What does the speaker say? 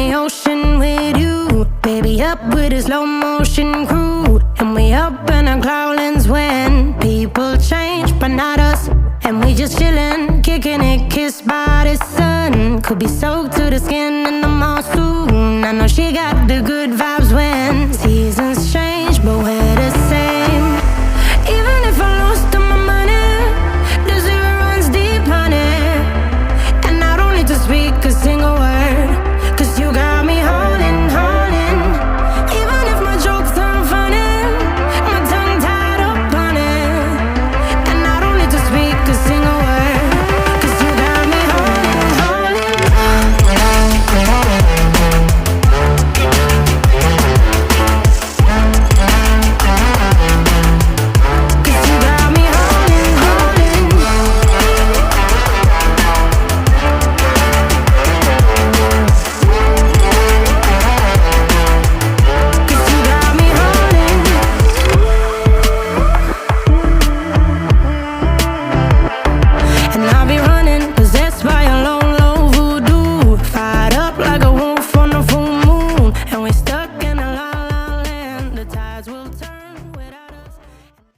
the ocean with you, baby, up with a slow motion crew. And we up in our cloudlands when people change, but not us. And we just chillin', kicking it, kissed by the sun. Could be soaked to the skin in the mall soon. I know she got the good vibe.